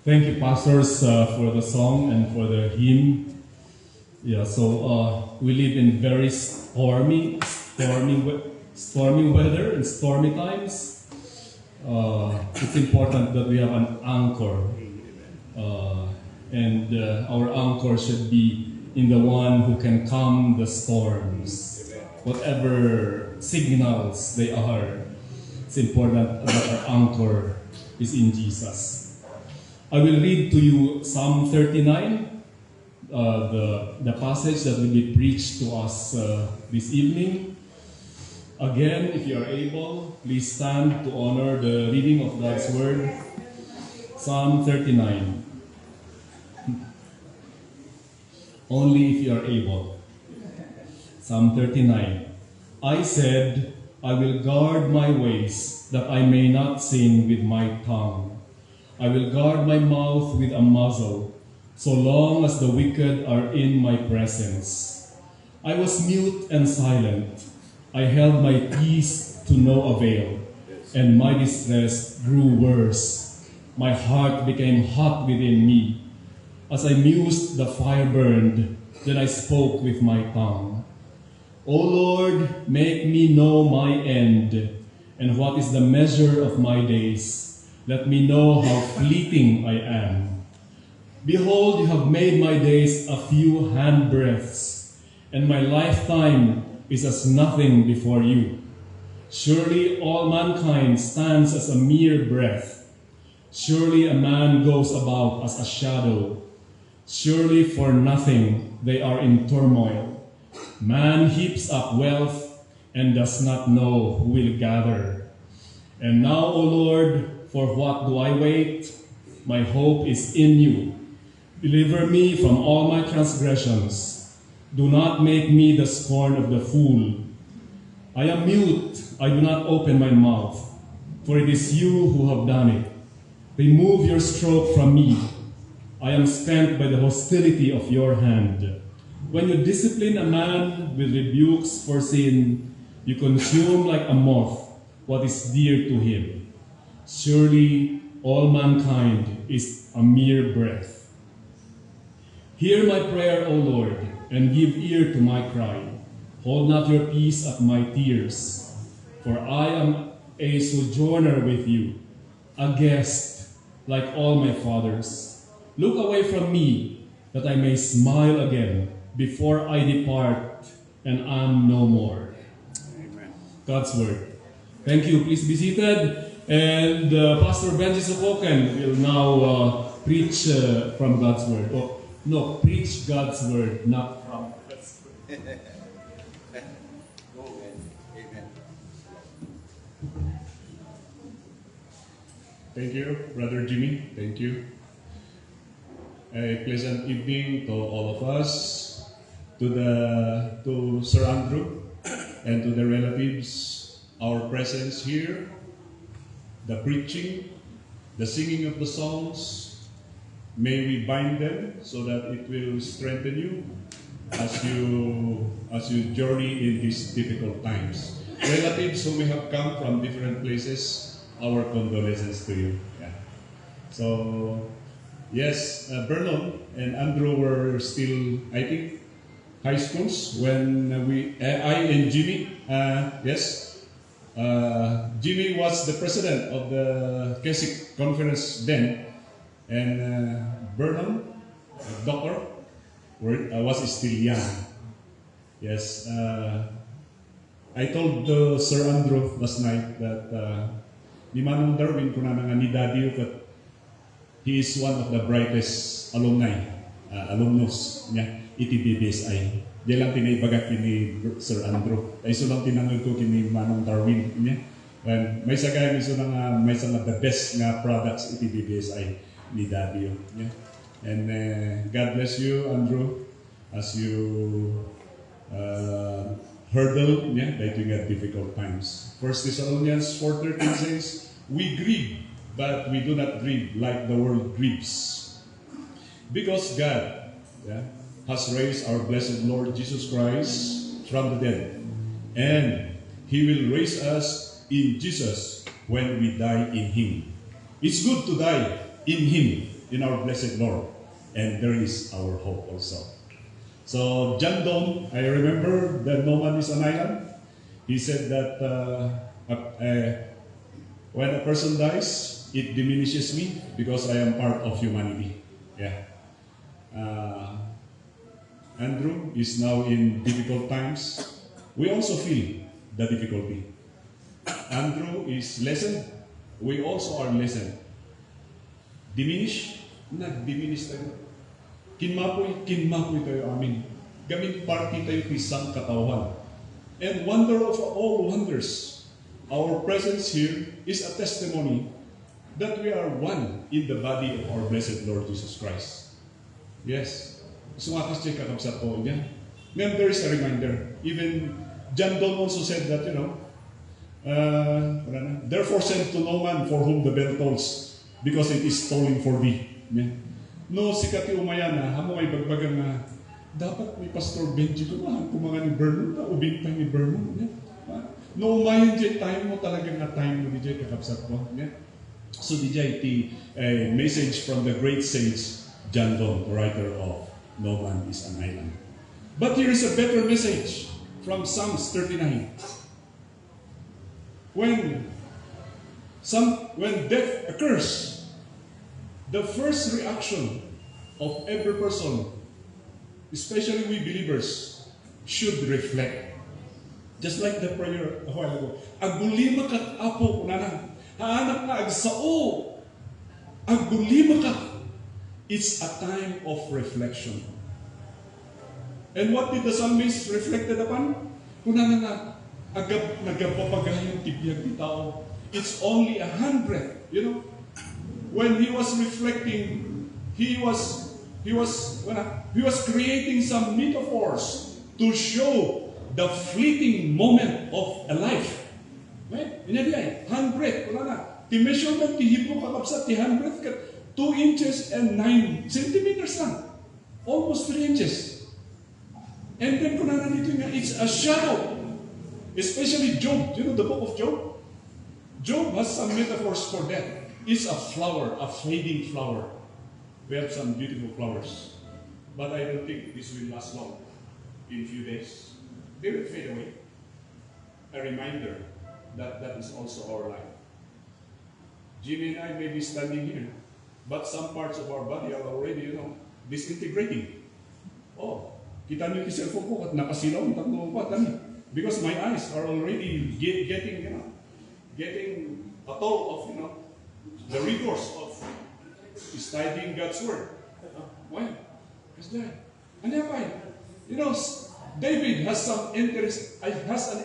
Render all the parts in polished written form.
Thank you, pastors, for the song and for the hymn. Yeah, so we live in very stormy weather and stormy times. It's important that we have an anchor, and our anchor should be in the one who can calm the storms, whatever signals they are. It's important that our anchor is in Jesus. I will read to you Psalm 39, the passage that will be preached to us this evening. Again, if you are able, please stand to honor the reading of God's Word. Psalm 39. Only if you are able. Psalm 39. I said, I will guard my ways, that I may not sin with my tongue. I will guard my mouth with a muzzle, so long as the wicked are in my presence. I was mute and silent. I held my peace to no avail, and my distress grew worse. My heart became hot within me. As I mused, the fire burned. Then I spoke with my tongue. O Lord, make me know my end, and what is the measure of my days. Let me know how fleeting I am. Behold, you have made my days a few handbreadths, and my lifetime is as nothing before you. Surely all mankind stands as a mere breath. Surely a man goes about as a shadow. Surely for nothing they are in turmoil. Man heaps up wealth and does not know who will gather. And now, O Lord, for what do I wait? My hope is in you. Deliver me from all my transgressions. Do not make me the scorn of the fool. I am mute, I do not open my mouth, for it is you who have done it. Remove your stroke from me. I am spent by the hostility of your hand. When you discipline a man with rebukes for sin, you consume like a moth what is dear to him. Surely all mankind is a mere breath. Hear my prayer, O Lord, and give ear to my cry. Hold not your peace at my tears, for I am a sojourner with you, a guest like all my fathers. Look away from me, that I may smile again before I depart and am no more. Amen. God's word. Thank you. Please be seated. And Pastor Benji Sokoken will now preach from God's Word. Oh, no, preach God's Word, not from God's Word. Amen. Thank you, Brother Jimmy. Thank you. A pleasant evening to all of us, to Sir Andrew, and to the relatives. Our presence here, the preaching, the singing of the songs, may we bind them so that it will strengthen you as you journey in these difficult times. Relatives who may have come from different places, our condolences to you. Yeah. So, yes, Vernon and Andrew were still, I think, high schools when I and Jimmy, yes. Jimmy was the president of the KESIC conference then, and Vernon, doctor, was still young. Yes, I told Sir Andrew last night that ni Manong Darwin ko na nga ni Daddy that he is one of the brightest alumnus niya, ETBBSI. Di lang tinaibagat kini Sir Andrew. Ay so lang tinangod ko kini Manong Darwin niya. And may sagay ni so nga may sa the best nga products ETBBSI ni Daddy niya. And God bless you, Andrew, as you hurdle niya during difficult times. 1 Thessalonians 4:13 says, we grieve, but we do not grieve like the world grieves. Because God, has raised our blessed Lord Jesus Christ from the dead. And He will raise us in Jesus when we die in Him. It's good to die in Him in our blessed Lord. And there is our hope also. So John Donne, I remember that no man is an island. He said that when a person dies, it diminishes me because I am part of humanity. Yeah. Andrew is now in difficult times. We also feel the difficulty. Andrew is lessened. We also are lessened. Diminish? Nag-diminish tayo. Kinmapoy tayo amin. Gamit party tayo isang katawan. And wonder of all wonders, our presence here is a testimony that we are one in the body of our blessed Lord Jesus Christ. Yes. Sumakas siya kakabsat po niya. Then there is a reminder. Even John Donne also said that, therefore send to no man for whom the bell tolls, because it is tolling for thee. Yeah. No, sikat yung umaya na, hamo ay bagbagan na, dapat may Pastor Benji tumahan kung mga ni Vernon, ubintay ni Vernon. Yeah. No, umayan dyan, time mo talaga nga time mo, DJ, kakabsat mo. Yeah. So, DJ, the message from the great sage, John Donne, the writer of No Man is an Island. But here is a better message from Psalms 39. When death occurs, the first reaction of every person, especially we believers, should reflect. Just like the prayer a while ago. Agulima kat apo kunana. Haanak na agsao. Agulima ka. It's a time of reflection. And what did the psalmist reflected upon? Kunana nga, nagapapagayang tibiyag ni tao. It's only 100. When he was reflecting, he was creating some metaphors to show the fleeting moment of a life. Right? Inadiay, 100. Kunana, the measurement ti Hebrew kakabsat ti 100 kat 2 inches and 9 centimeters lang. Almost 3 inches. And then kunana dito nga, it's a shadow. Especially Job. Do you know the book of Job? Job has some metaphors for death. It's a flower, a fading flower. We have some beautiful flowers. But I don't think this will last long. In a few days, they will fade away. A reminder that that is also our life. Jimmy and I may be standing here, but some parts of our body are already, disintegrating. Oh, kita niyo yung cellphone ko at nakasilaw ng tatlong patani. Because my eyes are already getting a toll of, the rigors of studying God's Word. Why? Because that. And thereby, David has an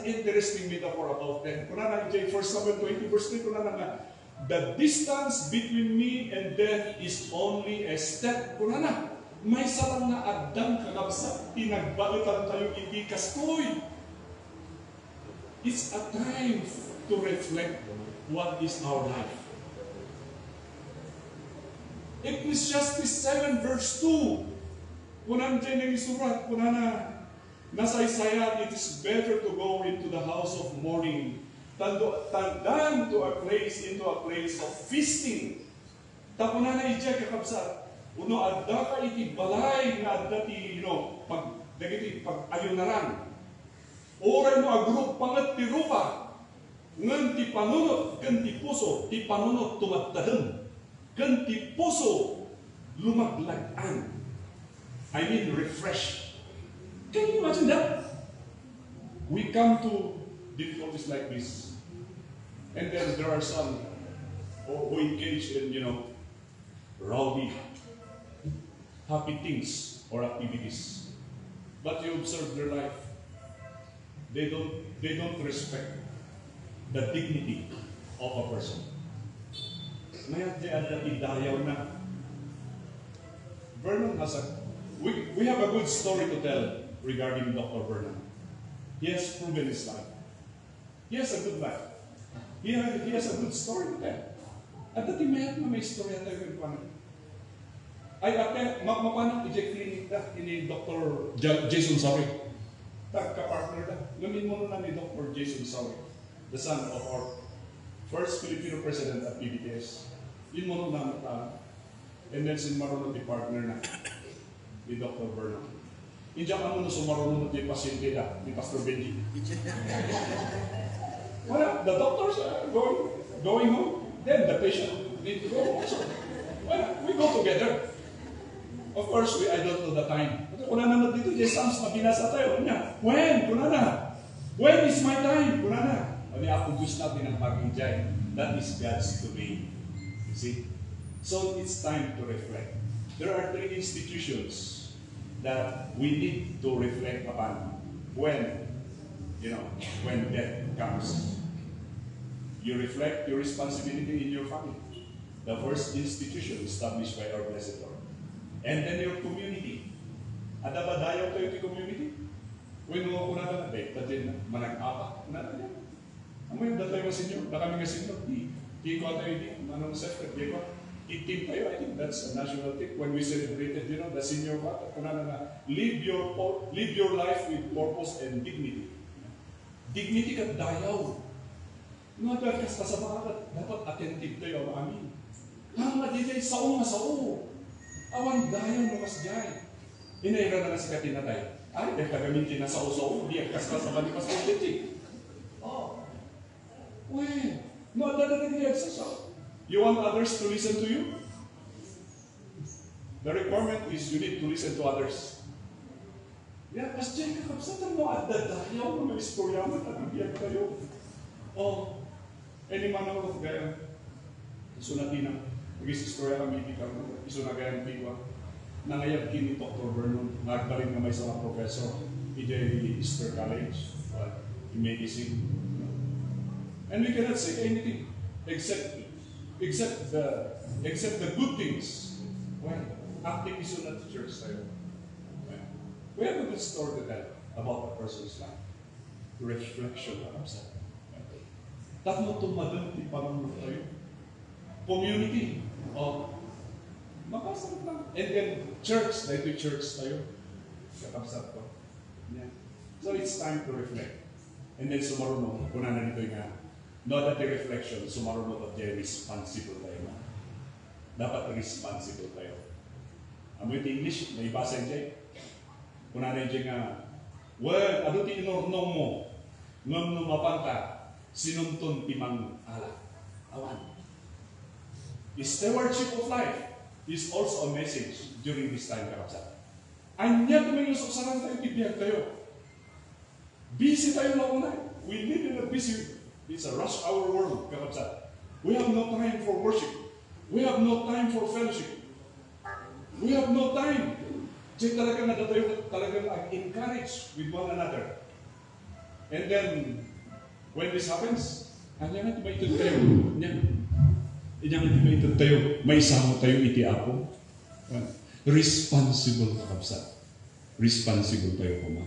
interesting metaphor about that. Kunana, 1 Samuel 20 verse 3, kunana nga, the distance between me and death is only a step. Kunana, may sarang na agdang kakabsat, tinagbalitan tayo hindi kastoy. It's a time to reflect what is our life. Ecclesiastes 7 verse 2. Kunan dyan yung surat, kunana, nasa Isaiah, it is better to go into the house of mourning than to a place of feasting. Tapunan na ijay kakabsat. Uno, adda ka iti balay na adda ti, pag-ayunaran. Oray mo agrup pangat ti rupa. Ngan ti panunot, kan ti puso, ti panunot tumatadam. Kan ti puso, lumaglagan. I mean, refresh. Can you imagine that? We come to difficulties like this. And then there are some who engage in, rowdy, happy things or activities. But you observe their life. They don't respect the dignity of a person. Mayat di ada idayaw na. Vernon has we have a good story to tell regarding Dr. Vernon. He has proven his life. He has a good life. He has a good story to tell. At dati mayat na may story at tayo yung paano. Ay ate, mapapanang ijek clinic da, ini Dr. Jason Sawi. Tagka-partner da. Gamin mo na ni Dr. Jason Sawi, the son of our first Filipino president at PBTS. Yun mo na And then si marunong di partner na ni Dr. Bernard. Hindi ka mo na sumarunong di pasyente na ni Pastor Benji. Well, the doctors are going home. Then the patient need to go also. Well, we go together. Of course, I don't know the time. Kuna naman dito, Psalms na binasa tayo. When? Kuna na. When is my time? Kuna na. Ano ako gusto natin ang pag-enjoy. That is God's domain. You see? So it's time to reflect. There are 3 institutions that we need to reflect upon when death comes. You reflect your responsibility in your family. The first institution established by our Blessed Lord. And then your community. Ada ba dayaw tayo ti community? Uy, nung ako na ba, tadin na, manag-apa, na yan. Ang may datay mo sinyo, na kami nga sinyo, di ko tayo di, manong separate, di ko, itim tayo, I think that's a national thing. When we celebrated, the senior part, live your life with purpose and dignity. Dignity kat dayaw. Nga dahil kas kasama dapat attentive tayo ang amin. Nga di tayo sao nga sao. Awan dayaw na mas jay. Inaira na si katinatay. Ay, dahil kagaminti na sao-sao, di ang kasama ni Pastor Benji. Oh. Uy, no, dadadag niya sa You want others to listen to you? The requirement is you need to listen to others. Yeah, kasi dyan kakapsatan mo at dadayaw na may istorya mo at bibiyag kayo. Oh, any man of gaya. Sunatina. Mag-istorya kami, isunagayan tiwa. Nangayag kini Dr. Vernon, nagbaling na may isang professor, Easter College, in medicine. And we cannot say anything except the good things. Well, active is not the church tayo. We have a good story to tell about a person's life. Reflection of himself. Tatlo itong madam, di panunod tayo. Community. Makasarap lang. And then, church. Dahil church tayo. Kakapsat ko. Yeah. So, it's time to reflect. And then, sumarunong. Kuna na nito nga. Not that the reflection, sumarunong at the responsible tayo. Dapat responsible tayo. Amoy iti English, may basa dyan. Kuna na dyan nga, well, ano ti inornong mo? Ngam numapanta, sinuntun timang ala. Awan. The stewardship of life is also a message during this time, kakapsat. Anya tumayo sa usaran tayo, tibiyag tayo. Busy tayo na una. We live in a busy, it's a rush hour world, kakapsat. We have no time for worship. We have no time for fellowship. We have no time. Kasi talaga na tayo, talagang encourage with one another. And then, when this happens, anya nga tumayo tayo. Inyang itimaitod tayo, may isama tayo iti ako. Responsible kakapsat. Responsible tayo kuma.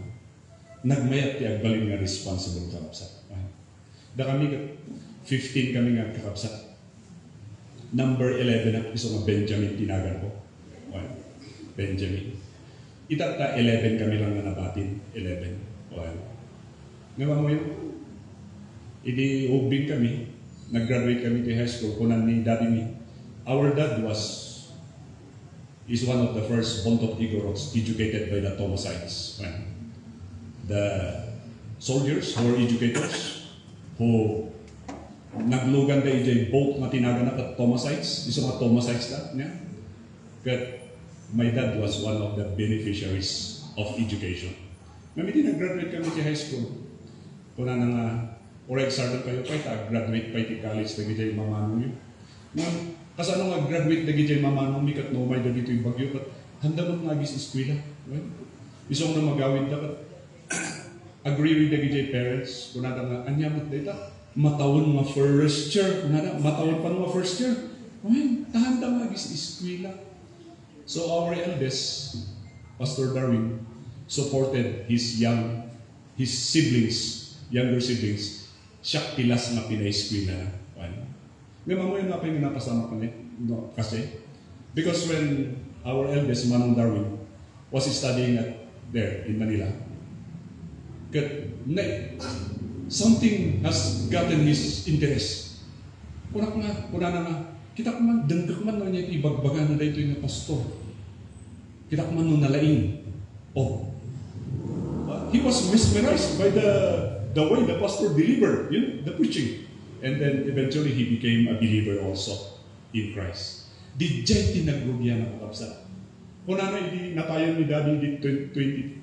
Nagmayat ti agbalin nga responsible kakapsat. Da kami, 15 kami nga kakapsat. Number 11 na iso nga Benjamin tinagan ko. Benjamin. Itata 11 kami lang na nabatin. 11. Ngayon mo yun? Idi ubing kami. Nag-graduate kami to high school, kunan ni daddy mi. Our dad is one of the first Bontoc Igorots educated by the Thomasites. The soldiers who were educators, who naglugan da ijay boat na tinagan na kat Thomasites, isa mga Thomasites na. My dad was one of the beneficiaries of education. Mamiti nag-graduate kami to high school. Kunan na nga, Oreg sardo kayo pa graduate pa iti college dagi jay mamanong yun. Nang kasano nga graduate dagi jay mamanong mi kat no may dagito yung bagyo kat handa mo nga gis eskwela. Isong na magawid da kat agree with dagi jay parents kunada nga anyamot data matawon nga first year kunada matawon pa nga first year. Tahanda nga gis eskwela. So our eldest Pastor Darwin supported his younger siblings. Siya pilas na pinay-eskwela na. May mamoy na pa yung napasama ko no, kasi. Because when our eldest, Manong Darwin, was studying there in Manila, something has gotten his interest. Kuna na nga, Kita man, dangdang man no niya ibagbaga na dito yung pastor. Kita man no nalaing. Oh, he was mesmerized by the way the pastor delivered, the preaching. And then eventually he became a believer also in Christ. Di jay tinagrugya na kakabsat. Kung na hindi natayan ni Daddy di 2000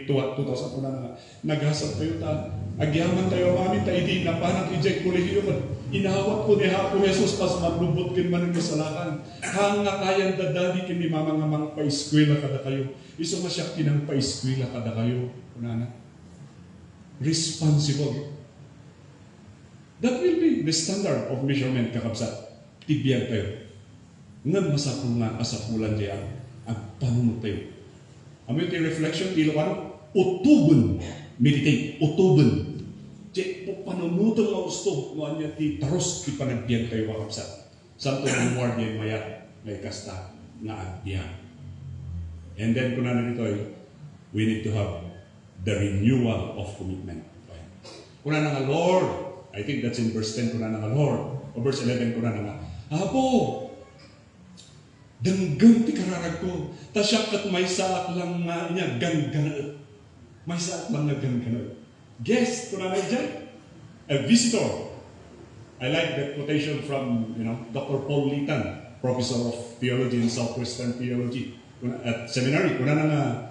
kung na naghasap tayo ta, agyaman tayo mamin tayo di napanang ijay kolehiyo man. Inawat ko ni Hapon Jesus pas maglubot kin man ng masalakan. Hanga kayan da Daddy kin ni mama nga mga pa-eskwela kada kayo. Iso nga siya kinang pa-eskwela kada kayo. Kung na responsible. That will be the standard of measurement kakabsat. Tibiyag tayo. Nga masapul nga asapulan diyan ang panunod tayo. Amoy tayo reflection, iluwan, utubun. Meditate, utubun. Di panunutan nga gusto, noan niya ti taros ti panagbiyan tayo kakabsat. Santo ng more diyan mayat, may kasta nga agbiyan. And then kung na nito we need to have the renewal of commitment. Kung na nga Lord, I think that's in verse 10 ko na nga Lord. O verse 11 ko na nga, Apo, danggang ti kararag ko, tasyak at may saak lang nga niya gangganal. May saak lang nga gangganal. Guest ko na nga dyan, a visitor. I like that quotation from Dr. Paul Litan, professor of theology in Southwestern Theology at seminary. Ko na nga,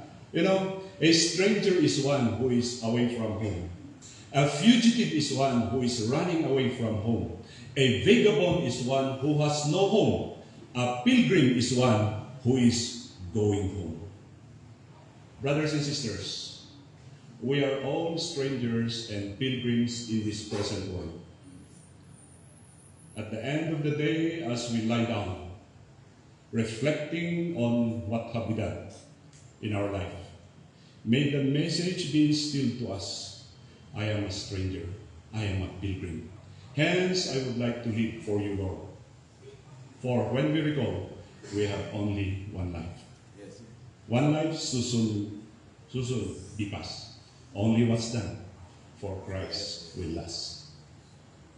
a stranger is one who is away from home. A fugitive is one who is running away from home. A vagabond is one who has no home. A pilgrim is one who is going home. Brothers and sisters, we are all strangers and pilgrims in this present world. At the end of the day, as we lie down, reflecting on what have we done in our life, may the message be instilled to us. I am a stranger. I am a pilgrim. Hence, I would like to live for you, Lord. For when we recall, we have only one life. Yes. One life, susun dipas. Only what's done for Christ will last.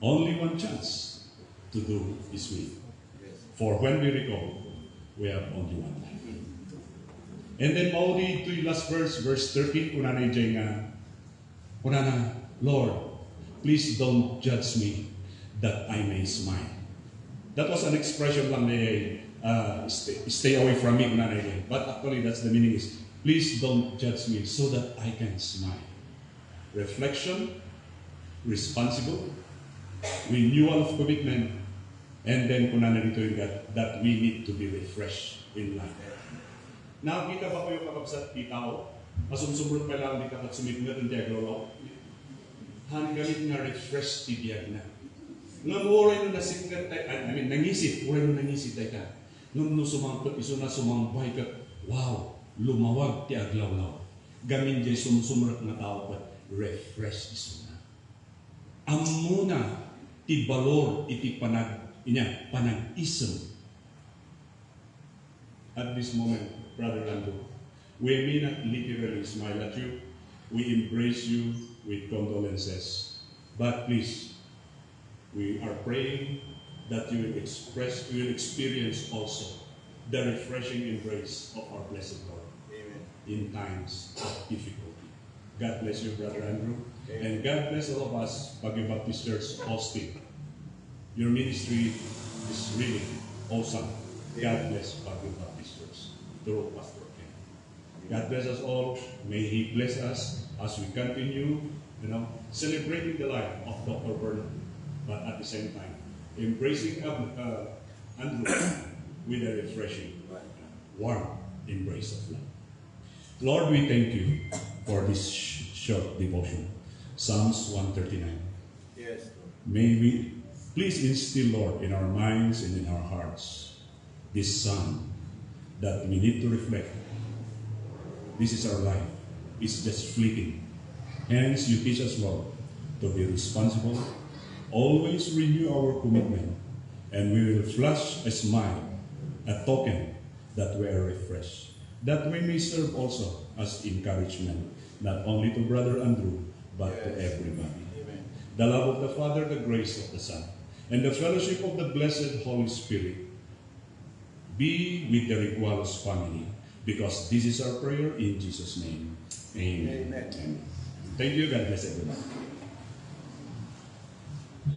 Only one chance to do His will. Yes. For when we recall, we have only one life. And then, maudi to last verse 13, kunanay jay nga, Kunana, Lord, please don't judge me that I may smile. That was an expression lang stay away from me, kunana. But actually, that's the meaning is, please don't judge me so that I can smile. Reflection, responsible, renewal of commitment, and then kunana dito yung that we need to be refreshed in life. Nakita ba ko yung kakabsat tao? Masumsumrot pa lang di kapat sumitngat ang diaglaw. Hanggalit nga refresh ti biyag na. Nga oray no nasikngat tayo, nangisip, oray no nangisip tayo ka. Nung sumangkot, iso na sumambay ka, wow, lumawag ti aglaw-law. Gamin di sumsumrot na tao pa, refresh iso na. Amo na ti balor iti panag-isem. At this moment, Brother Lando, we may not literally smile at you. We embrace you with condolences. But please, we are praying that you will experience also the refreshing embrace of our blessed Lord. Amen. In times of difficulty. God bless you, Brother Andrew. Amen. And God bless all of us, Baguio Baptist Church, Austin. Your ministry is really awesome. God bless Baguio Baptist Church through Pastor. God bless us all. May He bless us as we continue, celebrating the life of Dr. Bernard, but at the same time, embracing Andrew with a refreshing, warm embrace of love. Lord, we thank you for this short devotion. Psalms 139. Yes, Lord. May we please instill, Lord, in our minds and in our hearts this psalm that we need to reflect. This is our life. It's just fleeting. Hence, you teach us, Lord, to be responsible, always renew our commitment, and we will flash a smile, a token that we are refreshed, that we may serve also as encouragement, not only to Brother Andrew, but to everybody. Amen. The love of the Father, the grace of the Son, and the fellowship of the blessed Holy Spirit be with the Regualos family, because this is our prayer in Jesus' name. Amen. Amen. Thank you. God bless everyone.